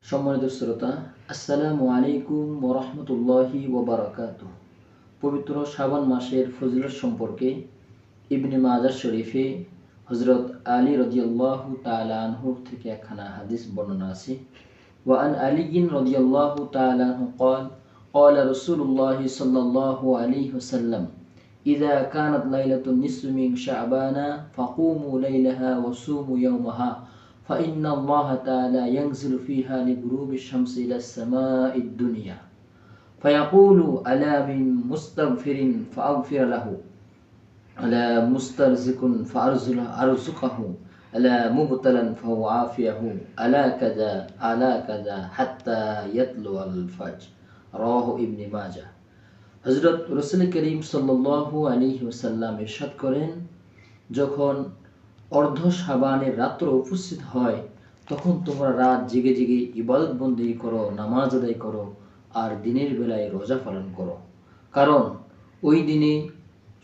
সম্মানিত শ্রোতা, আসসালামু আলাইকুম ওয়া রাহমাতুল্লাহি ওয়া বারাকাতুহু। পবিত্র শাবান মাসের ফজিলত সম্পর্কে ইবনে মাজাহ শরীফে হযরত আলী রাদিয়াল্লাহু তাআলা আনহু থেকে একখানা হাদিস বর্ণনা আছে। ওয়া আন আলী রাদিয়াল্লাহু তাআলা আনহু قال قال رسول الله صلى الله عليه وسلم إذا كانت ليلة النصف من شعبان فقوموا ليلها وصوموا يومها فإن الله تعالى ينزل فيها لغروب الشمس إلى السماء الدنيا فيقول ألا من مستغفر فأغفر له ألا مسترزق فأرزقه ألا مبتلا فأعافيه ألا كذا حتى يطلع الفجر رواه ابن ماجه। হযরত রাসূল করিম সাল্লাল্লাহু আলাইহি ওয়াসাল্লাম ইরশাদ করেন, যখন অর্ধ শাবানের রাত্র উপস্থিত হয় তখন তোমরা রাত জেগে জেগে ইবাদত বন্দেগী করো, নামাজ আদায় করো আর দিনের বেলায় রোজা পালন করো। কারণ ওই দিনে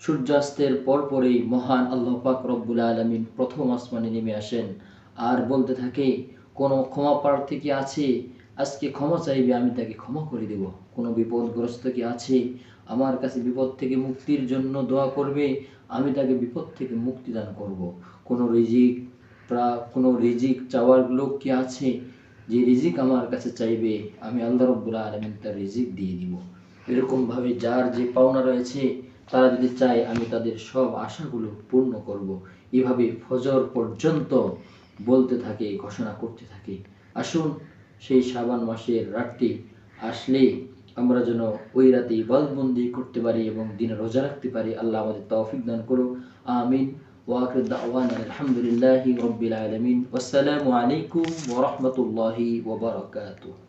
সূর্যাস্তের পরপরেই মহান আল্লাহ পাক রব্বুল আলামিন প্রথম আসমানে নেমে আসেন আর বলতে থাকে, কোনো ক্ষমা প্রার্থী কি আছে? আজকে ক্ষমা চাইবে, আমি তাকে ক্ষমা করে দেব। কোনো বিপদগ্রস্ত কি আছে? আমার কাছে বিপদ থেকে মুক্তির জন্য দোয়া করবে, আমি তাকে বিপদ থেকে মুক্তি দান করব। কোনো রিজিক চাওয়ার লোক কি আছে? যে রিজিক আমার কাছে চাইবে, আমি আল্লাহ রাব্বুল আলামিন তার রিজিক দিয়ে দিব। এরকমভাবে যার যে পাওনা রয়েছে তারা যদি চায়, আমি তাদের সব আশাগুলো পূর্ণ করব। এভাবে ফজর পর্যন্ত বলতে থাকে, ঘোষণা করতে থাকে। আসুন সেই শাবান মাসের রাতটি আসলে আমরা যেন ওই রাতে ইবাদতবন্দি করতে পারি এবং দিনে রোজা রাখতে পারি। আল্লাহ আমাদের তৌফিক দান করুন, আমিন। ওয়া আখিরু দাওয়ানা আলহামদুলিল্লাহি রাব্বিল আলামিন। ওয়াসসালামু আলাইকুম ওয়া রাহমাতুল্লাহি ওয়া বারাকাতুহু।